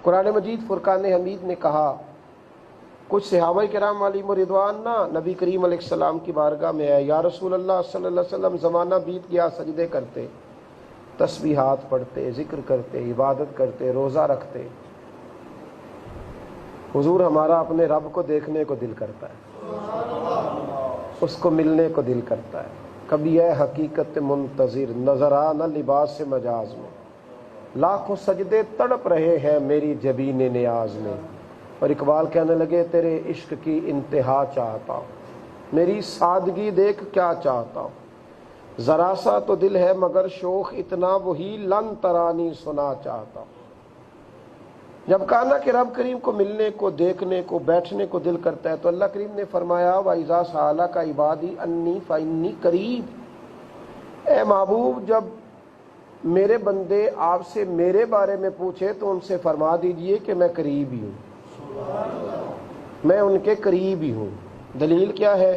قرآن مجید فرقان حمید نے کہا کچھ صحابہ کرام علیہم رضوان نبی کریم علیہ السلام کی بارگاہ میں آئے، یا رسول اللہ صلی اللہ علیہ وسلم زمانہ بیت گیا، سجدے کرتے، تسبیحات پڑھتے، ذکر کرتے، عبادت کرتے، روزہ رکھتے، حضور ہمارا اپنے رب کو دیکھنے کو دل کرتا ہے، اس کو ملنے کو دل کرتا ہے، کبھی اے حقیقت منتظر نظر آ نہ لباس مجاز میں، لاکھوں سجدے تڑپ رہے ہیں میری جبین نیاز میں۔ اور اقبال کہنے لگے تیرے عشق کی انتہا چاہتا ہوں، میری سادگی دیکھ کیا چاہتا ہوں، ذرا سا تو دل ہے مگر شوق اتنا، وہی لن ترانی سنا چاہتا ہوں۔ جب کہا نا کہ رب کریم کو ملنے کو، دیکھنے کو، بیٹھنے کو دل کرتا ہے، تو اللہ کریم نے فرمایا وَإِذَا سَأَلَكَ عِبَادِي أَنِّي فَإِنِّي قَرِيب، اے محبوب جب میرے بندے آپ سے میرے بارے میں پوچھے تو ان سے فرما دیجئے کہ میں قریب ہی ہوں، میں ان کے قریب ہی ہوں۔ دلیل کیا ہے؟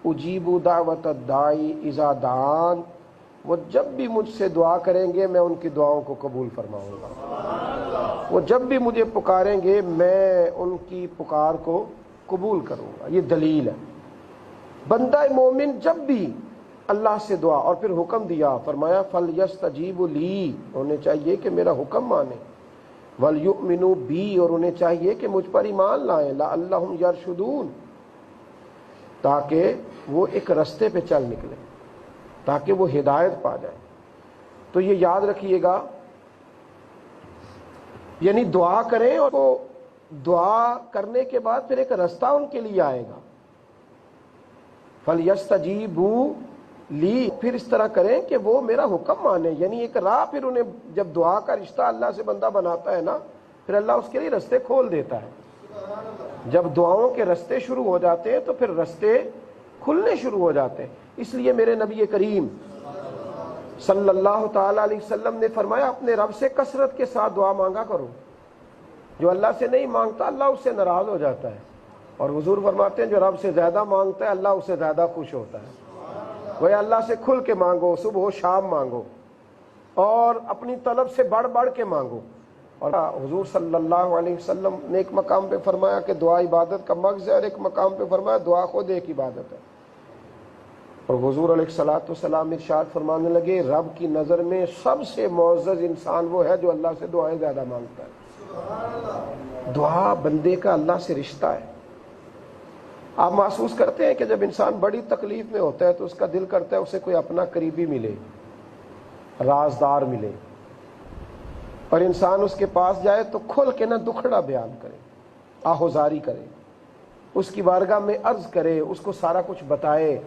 اجیب دعوت الداعی اذا دعان، وہ جب بھی مجھ سے دعا کریں گے میں ان کی دعاؤں کو قبول فرماؤں گا، وہ جب بھی مجھے پکاریں گے میں ان کی پکار کو قبول کروں گا۔ یہ دلیل ہے۔ بندہ مومن جب بھی اللہ سے دعا، اور پھر حکم دیا، فرمایا فَلْيَسْتَجِيبُوا لِي، انہیں چاہیے کہ میرا حکم مانیں، وَلْيُؤْمِنُوا بِي، اور انہیں چاہیے کہ مجھ پر ایمان لائیں، لَعَلَّهُمْ يَرْشُدُونَ، تاکہ وہ ایک رستے پہ چل نکلیں، تاکہ وہ ہدایت پا جائیں۔ تو یہ یاد رکھیے گا، یعنی دعا کریں اور وہ دعا کرنے کے بعد پھر ایک رستہ ان کے لیے آئے گا۔ فَلْيَسْتَجِيبُوا لی، پھر اس طرح کریں کہ وہ میرا حکم مانے، یعنی ایک راہ پھر انہیں، جب دعا کا رشتہ اللہ سے بندہ بناتا ہے نا، پھر اللہ اس کے لیے رستے کھول دیتا ہے۔ جب دعاؤں کے رستے شروع ہو جاتے ہیں تو پھر رستے کھلنے شروع ہو جاتے ہیں۔ اس لیے میرے نبی کریم صلی اللہ تعالی علیہ وسلم نے فرمایا اپنے رب سے کثرت کے ساتھ دعا مانگا کرو، جو اللہ سے نہیں مانگتا اللہ اس سے ناراض ہو جاتا ہے، اور حضور فرماتے ہیں جو رب سے زیادہ مانگتا ہے اللہ اس سے زیادہ خوش ہوتا ہے۔ وہ اللہ سے کھل کے مانگو، صبح و شام مانگو، اور اپنی طلب سے بڑھ بڑھ کے مانگو۔ اور حضور صلی اللہ علیہ وسلم نے ایک مقام پہ فرمایا کہ دعا عبادت کا مغز ہے، اور ایک مقام پہ فرمایا دعا خود ایک عبادت ہے۔ اور حضور علیہ الصلوۃ والسلام ارشاد فرمانے لگے رب کی نظر میں سب سے معزز انسان وہ ہے جو اللہ سے دعائیں زیادہ مانگتا ہے۔ دعا بندے کا اللہ سے رشتہ ہے۔ آپ محسوس کرتے ہیں کہ جب انسان بڑی تکلیف میں ہوتا ہے تو اس کا دل کرتا ہے اسے کوئی اپنا قریبی ملے، رازدار ملے، اور انسان اس کے پاس جائے تو کھل کے نہ دکھڑا بیان کرے، آہوزاری کرے، اس کی بارگاہ میں عرض کرے، اس کو سارا کچھ بتائے،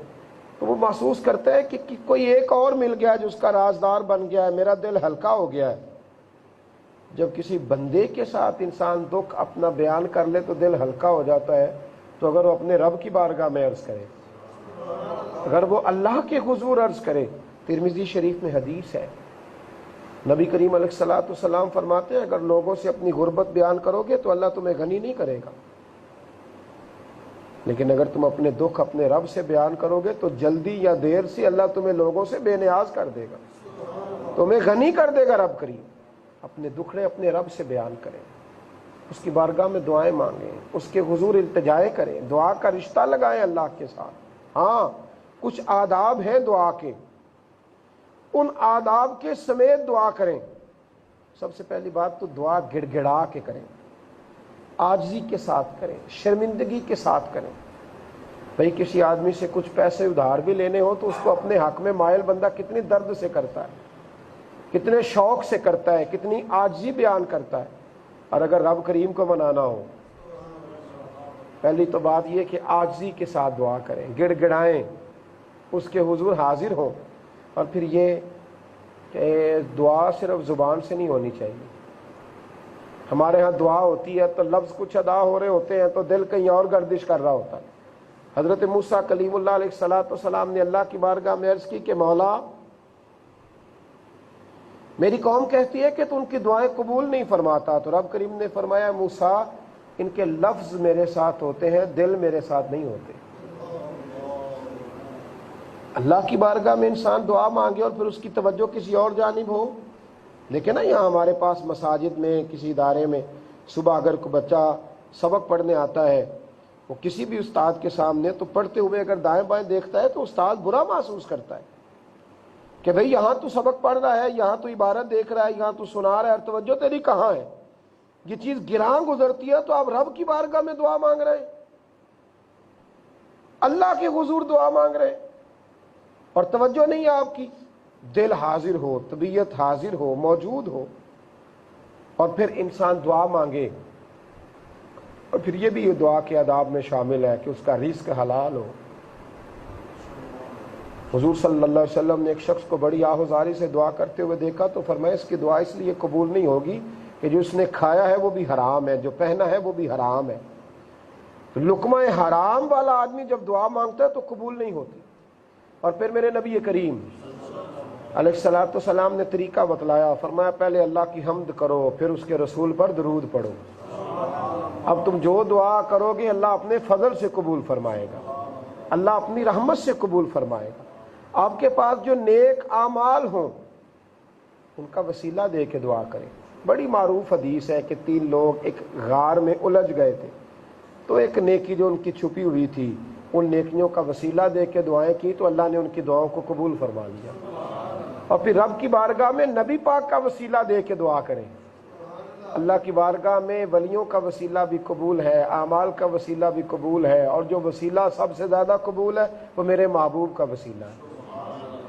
تو وہ محسوس کرتا ہے کہ کوئی ایک اور مل گیا جو اس کا رازدار بن گیا ہے، میرا دل ہلکا ہو گیا ہے۔ جب کسی بندے کے ساتھ انسان دکھ اپنا بیان کر لے تو دل ہلکا ہو جاتا ہے، تو اگر وہ اپنے رب کی بارگاہ میں عرض کرے، اگر وہ اللہ کے حضور عرض کرے۔ ترمذی شریف میں حدیث ہے، نبی کریم علیہ الصلوۃ والسلام فرماتے ہیں اگر لوگوں سے اپنی غربت بیان کرو گے تو اللہ تمہیں غنی نہیں کرے گا، لیکن اگر تم اپنے دکھ اپنے رب سے بیان کرو گے تو جلدی یا دیر سے اللہ تمہیں لوگوں سے بے نیاز کر دے گا، تمہیں غنی کر دے گا رب کریم۔ اپنے دکھڑے اپنے رب سے بیان کریں، اس کی بارگاہ میں دعائیں مانگیں، اس کے حضور التجائے کریں، دعا کا رشتہ لگائیں اللہ کے ساتھ۔ ہاں کچھ آداب ہیں دعا کے، ان آداب کے سمیت دعا کریں۔ سب سے پہلی بات تو دعا گڑ گڑا کے کریں، عاجزی کے ساتھ کریں، شرمندگی کے ساتھ کریں۔ بھئی کسی آدمی سے کچھ پیسے ادھار بھی لینے ہو تو اس کو اپنے حق میں مائل بندہ کتنی درد سے کرتا ہے، کتنے شوق سے کرتا ہے، کتنی عاجزی بیان کرتا ہے۔ اور اگر رب کریم کو منانا ہو، پہلی تو بات یہ کہ عاجزی کے ساتھ دعا کریں، گڑ گڑائیں، اس کے حضور حاضر ہوں۔ اور پھر یہ کہ دعا صرف زبان سے نہیں ہونی چاہیے۔ ہمارے ہاں دعا ہوتی ہے تو لفظ کچھ ادا ہو رہے ہوتے ہیں تو دل کہیں اور گردش کر رہا ہوتا ہے۔ حضرت موسیٰ کلیم اللہ علیہ الصلوۃ والسلام نے اللہ کی بارگاہ میں عرض کی کہ مولا میری قوم کہتی ہے کہ تو ان کی دعائیں قبول نہیں فرماتا، تو رب کریم نے فرمایا موسیٰ ان کے لفظ میرے ساتھ ہوتے ہیں، دل میرے ساتھ نہیں ہوتے۔ اللہ کی بارگاہ میں انسان دعا مانگے اور پھر اس کی توجہ کسی اور جانب ہو۔ دیکھیں نا یہاں ہمارے پاس مساجد میں، کسی ادارے میں صبح اگر کوئی بچہ سبق پڑھنے آتا ہے وہ کسی بھی استاد کے سامنے، تو پڑھتے ہوئے اگر دائیں بائیں دیکھتا ہے تو استاد برا محسوس کرتا ہے کہ بھئی یہاں تو سبق پڑھ رہا ہے، یہاں تو عبارت دیکھ رہا ہے، یہاں تو سنا رہا ہے، اور توجہ تیری کہاں ہے؟ یہ چیز گراں گزرتی ہے تو آپ رب کی بارگاہ میں دعا مانگ رہے ہیں، اللہ کے حضور دعا مانگ رہے ہیں، اور توجہ نہیں ہے آپ کی، دل حاضر ہو، طبیعت حاضر ہو، موجود ہو، اور پھر انسان دعا مانگے، اور پھر یہ بھی دعا کے آداب میں شامل ہے کہ اس کا رزق حلال ہو۔ حضور صلی اللہ علیہ وسلم نے ایک شخص کو بڑی آہوزاری سے دعا کرتے ہوئے دیکھا تو فرمایا اس کی دعا اس لیے قبول نہیں ہوگی کہ جو اس نے کھایا ہے وہ بھی حرام ہے، جو پہنا ہے وہ بھی حرام ہے۔ تو لقمہ حرام والا آدمی جب دعا مانگتا ہے تو قبول نہیں ہوتی۔ اور پھر میرے نبی کریم علیہ الصلوۃ والسلام نے طریقہ بتلایا، فرمایا پہلے اللہ کی حمد کرو، پھر اس کے رسول پر درود پڑھو۔ اب تم جو دعا کرو گے اللہ اپنے فضل سے قبول فرمائے گا، اللہ اپنی رحمت سے قبول فرمائے گا۔ آپ کے پاس جو نیک اعمال ہوں ان کا وسیلہ دے کے دعا کریں۔ بڑی معروف حدیث ہے کہ 3 لوگ ایک غار میں الجھ گئے تھے، تو ایک نیکی جو ان کی چھپی ہوئی تھی ان نیکیوں کا وسیلہ دے کے دعائیں کی تو اللہ نے ان کی دعاؤں کو قبول فرما لیا۔ اور پھر رب کی بارگاہ میں نبی پاک کا وسیلہ دے کے دعا کریں، اللہ کی بارگاہ میں ولیوں کا وسیلہ بھی قبول ہے، اعمال کا وسیلہ بھی قبول ہے، اور جو وسیلہ سب سے زیادہ قبول ہے وہ میرے محبوب کا وسیلہ ہے۔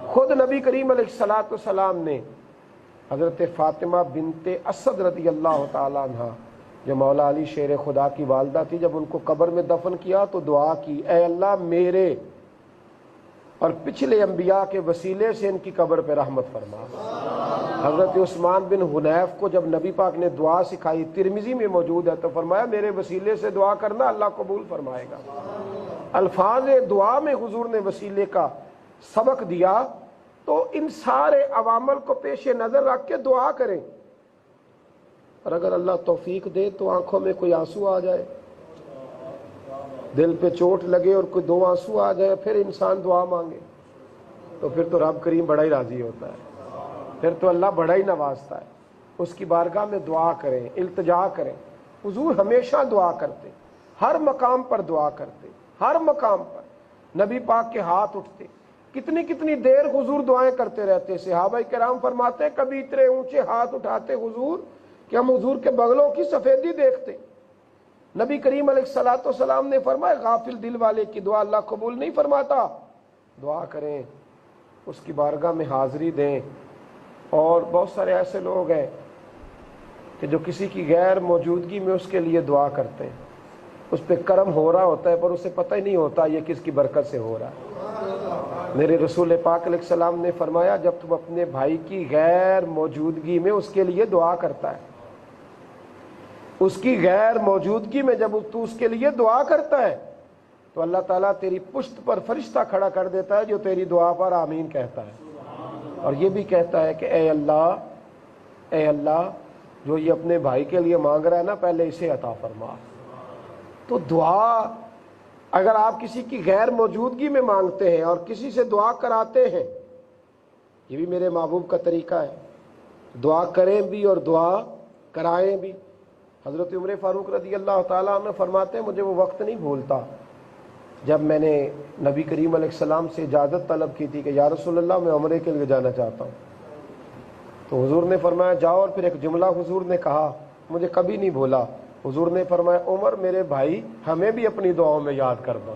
خود نبی کریم علیہ الصلوۃ والسلام نے حضرت فاطمہ بنت اسد رضی اللہ تعالی عنہ جو مولا علی شیر خدا کی والدہ تھی، جب ان کو قبر میں دفن کیا تو دعا کی، اے اللہ میرے اور پچھلے انبیاء کے وسیلے سے ان کی قبر پہ رحمت فرما۔ حضرت عثمان بن حنیف کو جب نبی پاک نے دعا سکھائی، ترمذی میں موجود ہے، تو فرمایا میرے وسیلے سے دعا کرنا اللہ قبول فرمائے گا۔ الفاظ دعا میں حضور نے وسیلے کا سبق دیا، تو ان سارے عوامل کو پیش نظر رکھ کے دعا کریں، اور اگر اللہ توفیق دے تو آنکھوں میں کوئی آنسو آ جائے، دل پہ چوٹ لگے اور کوئی 2 آنسو آ جائے، پھر انسان دعا مانگے تو پھر تو رب کریم بڑا ہی راضی ہوتا ہے، پھر تو اللہ بڑا ہی نوازتا ہے۔ اس کی بارگاہ میں دعا کریں، التجا کریں۔ حضور ہمیشہ دعا کرتے، ہر مقام پر دعا کرتے، ہر مقام پر نبی پاک کے ہاتھ اٹھتے، کتنی کتنی دیر حضور دعائیں کرتے رہتے۔ صحابہ کرام فرماتے کبھی اتنے اونچے ہاتھ اٹھاتے حضور کہ ہم حضور کے بغلوں کی سفیدی دیکھتے۔ نبی کریم علیہ الصلوۃ والسلام نے فرمایا غافل دل والے کی دعا اللہ قبول نہیں فرماتا، دعا کریں، اس کی بارگاہ میں حاضری دیں۔ اور بہت سارے ایسے لوگ ہیں کہ جو کسی کی غیر موجودگی میں اس کے لیے دعا کرتے ہیں، اس پہ کرم ہو رہا ہوتا ہے پر اسے پتہ ہی نہیں ہوتا یہ کس کی برکت سے ہو رہا ہے۔ میرے رسول پاک علیہ السلام نے فرمایا جب تم اپنے بھائی کی غیر موجودگی میں اس کے لیے دعا کرتا ہے، اس کی غیر موجودگی میں جب تو اس کے لیے دعا کرتا ہے تو اللہ تعالیٰ تیری پشت پر فرشتہ کھڑا کر دیتا ہے جو تیری دعا پر آمین کہتا ہے، اور یہ بھی کہتا ہے کہ اے اللہ جو یہ اپنے بھائی کے لیے مانگ رہا ہے نا پہلے اسے عطا فرما۔ تو دعا اگر آپ کسی کی غیر موجودگی میں مانگتے ہیں اور کسی سے دعا کراتے ہیں، یہ بھی میرے محبوب کا طریقہ ہے، دعا کریں بھی اور دعا کرائیں بھی۔ حضرت عمر فاروق رضی اللہ تعالیٰ عنہ فرماتے ہیں مجھے وہ وقت نہیں بھولتا جب میں نے نبی کریم علیہ السلام سے اجازت طلب کی تھی کہ یا رسول اللہ میں عمرے کے لیے جانا چاہتا ہوں، تو حضور نے فرمایا جاؤ، اور پھر ایک جملہ حضور نے کہا مجھے کبھی نہیں بھولا، حضور نے فرمایا عمر میرے بھائی ہمیں بھی اپنی دعاؤں میں یاد کر دو۔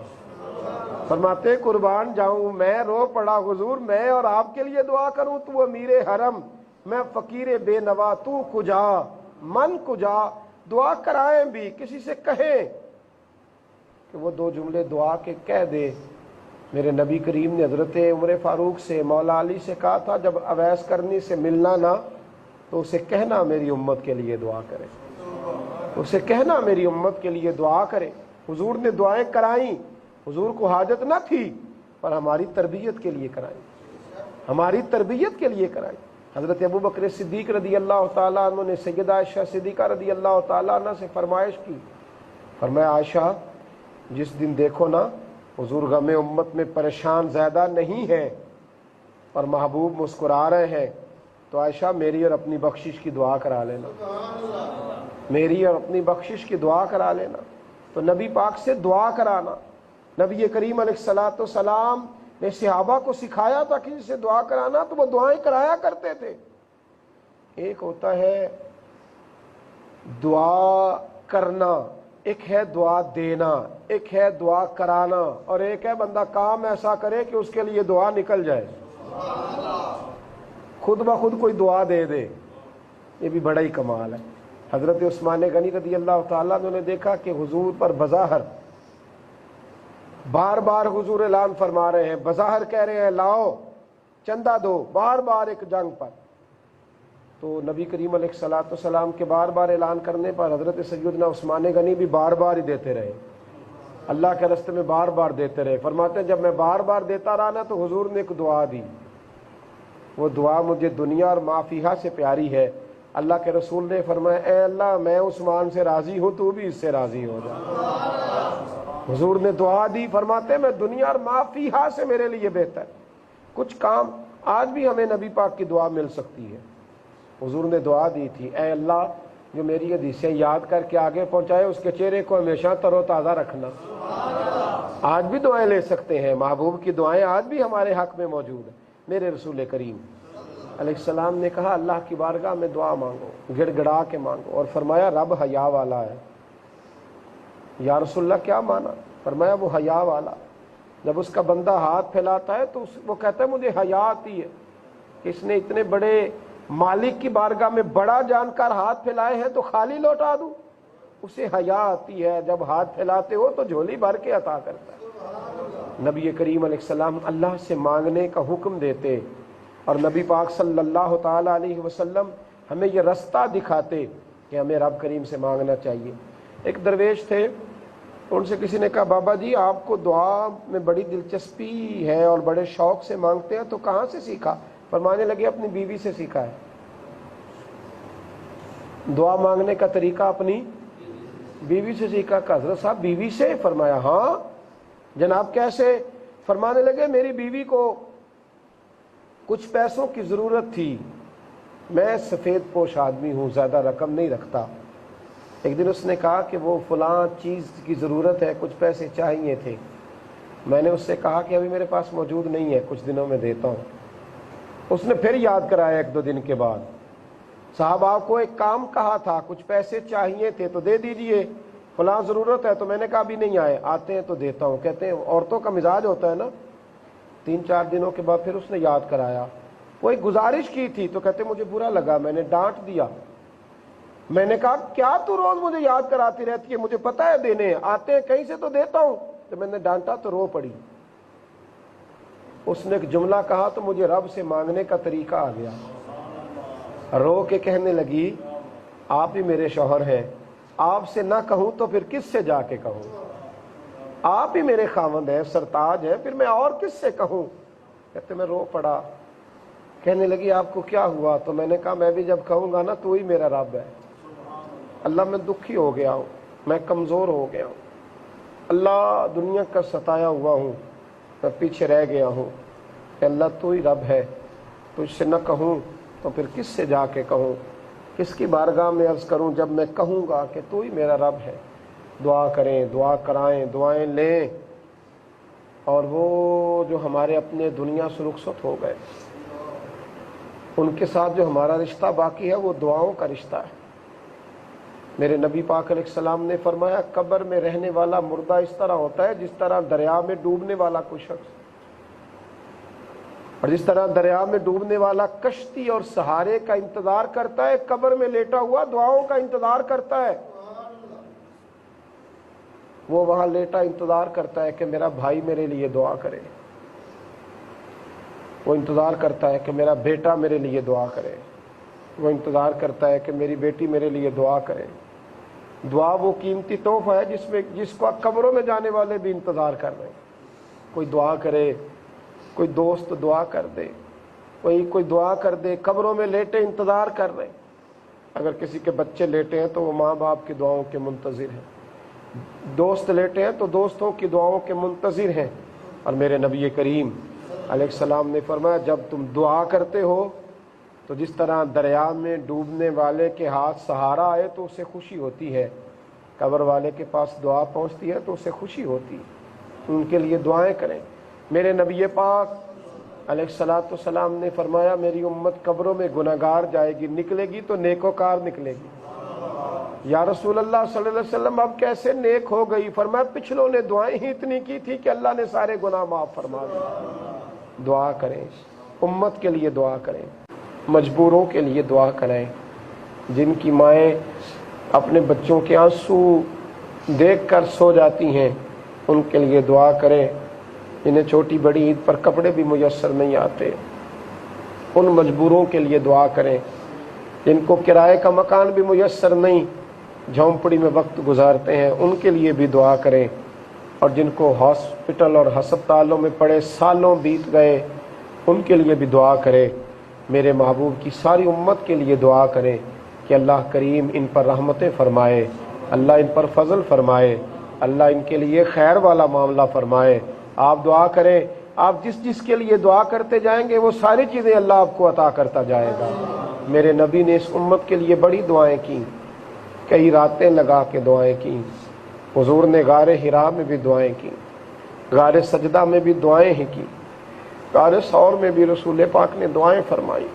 فرماتے قربان جاؤں میں رو پڑا حضور، میں اور آپ کے لیے دعا کروں، تو امیر حرم میں فقیر بے نوا، تو کجا من کجا۔ دعا کرائیں بھی، کسی سے کہیں کہ وہ 2 جملے دعا کے کہہ دے۔ میرے نبی کریم نے حضرت عمر فاروق سے مولا علی سے کہا تھا جب اویس کرنی سے ملنا نہ تو اسے کہنا میری امت کے لیے دعا کرے، اسے کہنا میری امت کے لیے دعا کرے۔ حضور نے دعائیں کرائیں، حضور کو حاجت نہ تھی پر ہماری تربیت کے لیے کرائیں، ہماری تربیت کے لیے کرائیں۔ حضرت ابو بکر صدیق رضی اللہ تعالیٰ عنہ نے سیدہ عائشہ صدیقہ رضی اللہ تعالیٰ عنہ سے فرمائش کی، فرمایا عائشہ جس دن دیکھو نا حضور غم امت میں پریشان زیادہ نہیں ہے اور محبوب مسکرا رہے ہیں تو عائشہ میری اور اپنی بخشش کی دعا کرا لینا۔ میری اور اپنی بخشش کی دعا کرا لینا۔ تو نبی پاک سے دعا کرانا، نبی کریم علیہ الصلوۃ والسلام نے صحابہ کو سکھایا تھا کسی سے دعا کرانا، تو وہ دعائیں کرایا کرتے تھے۔ ایک ہوتا ہے دعا کرنا، ایک ہے دعا دینا، ایک ہے دعا کرانا، اور ایک ہے بندہ کام ایسا کرے کہ اس کے لیے دعا نکل جائے، خود بخود کوئی دعا دے دے۔ یہ بھی بڑا ہی کمال ہے۔ حضرت عثمان غنی رضی اللہ تعالیٰ عنہ نے دیکھا کہ حضور پر بظاہر بار بار حضور اعلان فرما رہے ہیں، بظاہر کہہ رہے ہیں لاؤ چندہ دو، بار بار ایک جنگ پر۔ تو نبی کریم علیہ الصلوۃ والسلام کے بار بار اعلان کرنے پر حضرت سیدنا عثمان غنی بھی بار بار ہی دیتے رہے، اللہ کے راستے میں بار بار دیتے رہے۔ فرماتے ہیں جب میں بار بار دیتا رہا نا تو حضور نے ایک دعا دی، وہ دعا مجھے دنیا اور ما فیہا سے پیاری ہے۔ اللہ کے رسول نے فرمایا اے اللہ میں عثمان سے راضی ہوں، تو بھی اس سے راضی ہو جا۔ حضور نے دعا دی، فرماتے ہیں میں دنیا اور ما فیہا سے میرے لیے بہتر۔ کچھ کام آج بھی ہمیں نبی پاک کی دعا مل سکتی ہے۔ حضور نے دعا دی تھی اے اللہ جو میری حدیثیں یاد کر کے آگے پہنچائے اس کے چہرے کو ہمیشہ تر و تازہ رکھنا۔ آج بھی دعائیں لے سکتے ہیں، محبوب کی دعائیں آج بھی ہمارے حق میں موجود ہیں۔ میرے رسول کریم علیہ السلام نے کہا اللہ کی بارگاہ میں دعا مانگو، گڑ گڑا کے مانگو، اور فرمایا رب حیا والا ہے۔ یا رسول اللہ کیا مانا؟ فرمایا وہ حیا والا، جب اس کا بندہ ہاتھ پھیلاتا ہے تو وہ کہتا ہے مجھے حیا آتی ہے کہ اس نے اتنے بڑے مالک کی بارگاہ میں بڑا جان کر ہاتھ پھیلائے ہیں تو خالی لوٹا دوں، اسے حیا آتی ہے، جب ہاتھ پھیلاتے ہو تو جھولی بھر کے عطا کرتا ہے۔ نبی کریم علیہ السلام اللہ سے مانگنے کا حکم دیتے، اور نبی پاک صلی اللہ تعالی علیہ وسلم ہمیں یہ رستہ دکھاتے کہ ہمیں رب کریم سے مانگنا چاہیے۔ ایک درویش تھے، ان سے کسی نے کہا بابا جی آپ کو دعا میں بڑی دلچسپی ہے اور بڑے شوق سے مانگتے ہیں تو کہاں سے سیکھا؟ فرمانے لگے اپنی بیوی سے سیکھا ہے، دعا مانگنے کا طریقہ اپنی بیوی سے سیکھا۔ کہ حضرت صاحب بیوی سے؟ فرمایا ہاں جناب کیسے؟ فرمانے لگے میری بیوی کو کچھ پیسوں کی ضرورت تھی، میں سفید پوش آدمی ہوں، زیادہ رقم نہیں رکھتا۔ ایک دن اس نے کہا کہ وہ فلاں چیز کی ضرورت ہے، کچھ پیسے چاہیے تھے۔ میں نے اس سے کہا کہ ابھی میرے پاس موجود نہیں ہے، کچھ دنوں میں دیتا ہوں۔ اس نے پھر یاد کرایا ایک دو دن کے بعد، صاحب آپ کو ایک کام کہا تھا، کچھ پیسے چاہیے تھے تو دے دیجئے، فلاں ضرورت ہے۔ تو میں نے کہا ابھی نہیں آئے، آتے ہیں تو دیتا ہوں۔ کہتے ہیں عورتوں کا مزاج ہوتا ہے نا، 3-4 دنوں کے بعد پھر اس نے یاد کرایا، وہ ایک گزارش کی تھی تو کہتے مجھے برا لگا، میں نے ڈانٹ دیا۔ میں نے کہا کیا تو روز مجھے یاد کراتی رہتی ہے، مجھے پتا ہے دینے آتے ہیں کہیں سے تو دیتا ہوں۔ تو میں نے ڈانٹا تو رو پڑی۔ اس نے ایک جملہ کہا تو مجھے رب سے مانگنے کا طریقہ آ گیا۔ رو کے کہنے لگی آپ ہی میرے شوہر ہیں، آپ سے نہ کہوں تو پھر کس سے جا کے کہوں؟ آپ ہی میرے خاوند ہیں، سرتاج ہیں، پھر میں اور کس سے کہوں؟ کہتے میں رو پڑا۔ کہنے لگی آپ کو کیا ہوا؟ تو میں نے کہا میں بھی جب کہوں گا نا تو ہی میرا رب ہے۔ اللہ میں دکھی ہو گیا ہوں، میں کمزور ہو گیا ہوں، اللہ دنیا کا ستایا ہوا ہوں، میں پیچھے رہ گیا ہوں کہ اللہ تو ہی رب ہے، تجھ سے نہ کہوں تو پھر کس سے جا کے کہوں، کس کی بارگاہ میں عرض کروں جب میں کہوں گا کہ تو ہی میرا رب ہے۔ دعا کریں، دعا کرائیں، دعائیں لیں۔ اور وہ جو ہمارے اپنے دنیا سے رخصت ہو گئے ان کے ساتھ جو ہمارا رشتہ باقی ہے وہ دعاؤں کا رشتہ ہے۔ میرے نبی پاک علیہ السلام نے فرمایا قبر میں رہنے والا مردہ اس طرح ہوتا ہے جس طرح دریا میں ڈوبنے والا کوئی شخص، اور جس طرح دریا میں ڈوبنے والا کشتی اور سہارے کا انتظار کرتا ہے، قبر میں لیٹا ہوا دعاؤں کا انتظار کرتا ہے۔ وہ وہاں لیٹا انتظار کرتا ہے کہ میرا بھائی میرے لیے دعا کرے، وہ انتظار کرتا ہے کہ میرا بیٹا میرے لیے دعا کرے، وہ انتظار کرتا ہے کہ میری بیٹی میرے لیے دعا کرے۔ دعا وہ قیمتی تحفہ ہے جس کو قبروں میں جانے والے بھی انتظار کر رہے ہیں۔ کوئی دعا کرے، کوئی دوست دعا کر دے، کوئی دعا کر دے، قبروں میں لیٹے انتظار کر رہے ہیں۔ اگر کسی کے بچے لیٹے ہیں تو وہ ماں باپ کی دعاؤں کے منتظر ہیں، دوست لیٹے ہیں تو دوستوں کی دعاؤں کے منتظر ہیں۔ اور میرے نبی کریم علیہ السلام نے فرمایا جب تم دعا کرتے ہو تو جس طرح دریا میں ڈوبنے والے کے ہاتھ سہارا آئے تو اسے خوشی ہوتی ہے، قبر والے کے پاس دعا پہنچتی ہے تو اسے خوشی ہوتی ہے، ان کے لیے دعائیں کریں۔ میرے نبی پاک علیہ الصلوۃ والسلام نے فرمایا میری امت قبروں میں گناہگار جائے گی، نکلے گی تو نیکوکار نکلے گی۔ یا رسول اللہ صلی اللہ علیہ وسلم اب کیسے نیک ہو گئی؟ فرمایا پچھلوں نے دعائیں ہی اتنی کی تھی کہ اللہ نے سارے گناہ معاف فرما دیے۔ دعا کریں، امت کے لیے دعا کریں، مجبوروں کے لیے دعا کریں، جن کی مائیں اپنے بچوں کے آنسو دیکھ کر سو جاتی ہیں ان کے لیے دعا کریں، جنہیں چھوٹی بڑی عید پر کپڑے بھی میسر نہیں آتے ان مجبوروں کے لیے دعا کریں، جن کو کرائے کا مکان بھی میسر نہیں، جھونپڑی میں وقت گزارتے ہیں ان کے لیے بھی دعا کریں، اور جن کو ہاسپٹل اور ہسپتالوں میں پڑے سالوں بیت گئے ان کے لیے بھی دعا کریں۔ میرے محبوب کی ساری امت کے لیے دعا کریں کہ اللہ کریم ان پر رحمتیں فرمائے، اللہ ان پر فضل فرمائے، اللہ ان کے لیے خیر والا معاملہ فرمائے۔ آپ دعا کریں، آپ جس جس کے لیے دعا کرتے جائیں گے وہ ساری چیزیں اللہ آپ کو عطا کرتا جائے گا۔ میرے نبی نے اس امت کے لیے بڑی دعائیں کی، کئی راتیں لگا کے دعائیں کی، حضور نے غار حرا میں بھی دعائیں کی، غار سجدہ میں بھی دعائیں ہی کی، غار ثور میں بھی رسول پاک نے دعائیں فرمائی،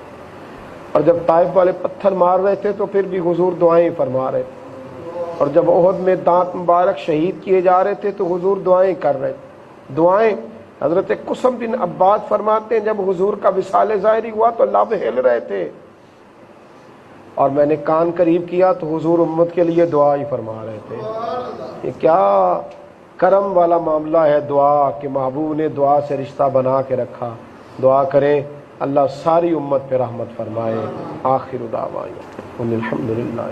اور جب طائف والے پتھر مار رہے تھے تو پھر بھی حضور دعائیں فرما رہے تھے، اور جب احد میں دانت مبارک شہید کیے جا رہے تھے تو حضور دعائیں کر رہے تھے۔ دعائیں حضرت قسم بن عباد فرماتے ہیں جب حضور کا وصال ظاہری ہوا تو لب ہل رہے تھے، اور میں نے کان قریب کیا تو حضور امت کے لیے دعا ہی فرما رہے تھے۔ یہ کیا کرم والا معاملہ ہے دعا، کہ محبوب نے دعا سے رشتہ بنا کے رکھا۔ دعا کریں اللہ ساری امت پہ رحمت فرمائے۔ آخر دعوانا الحمدللہ۔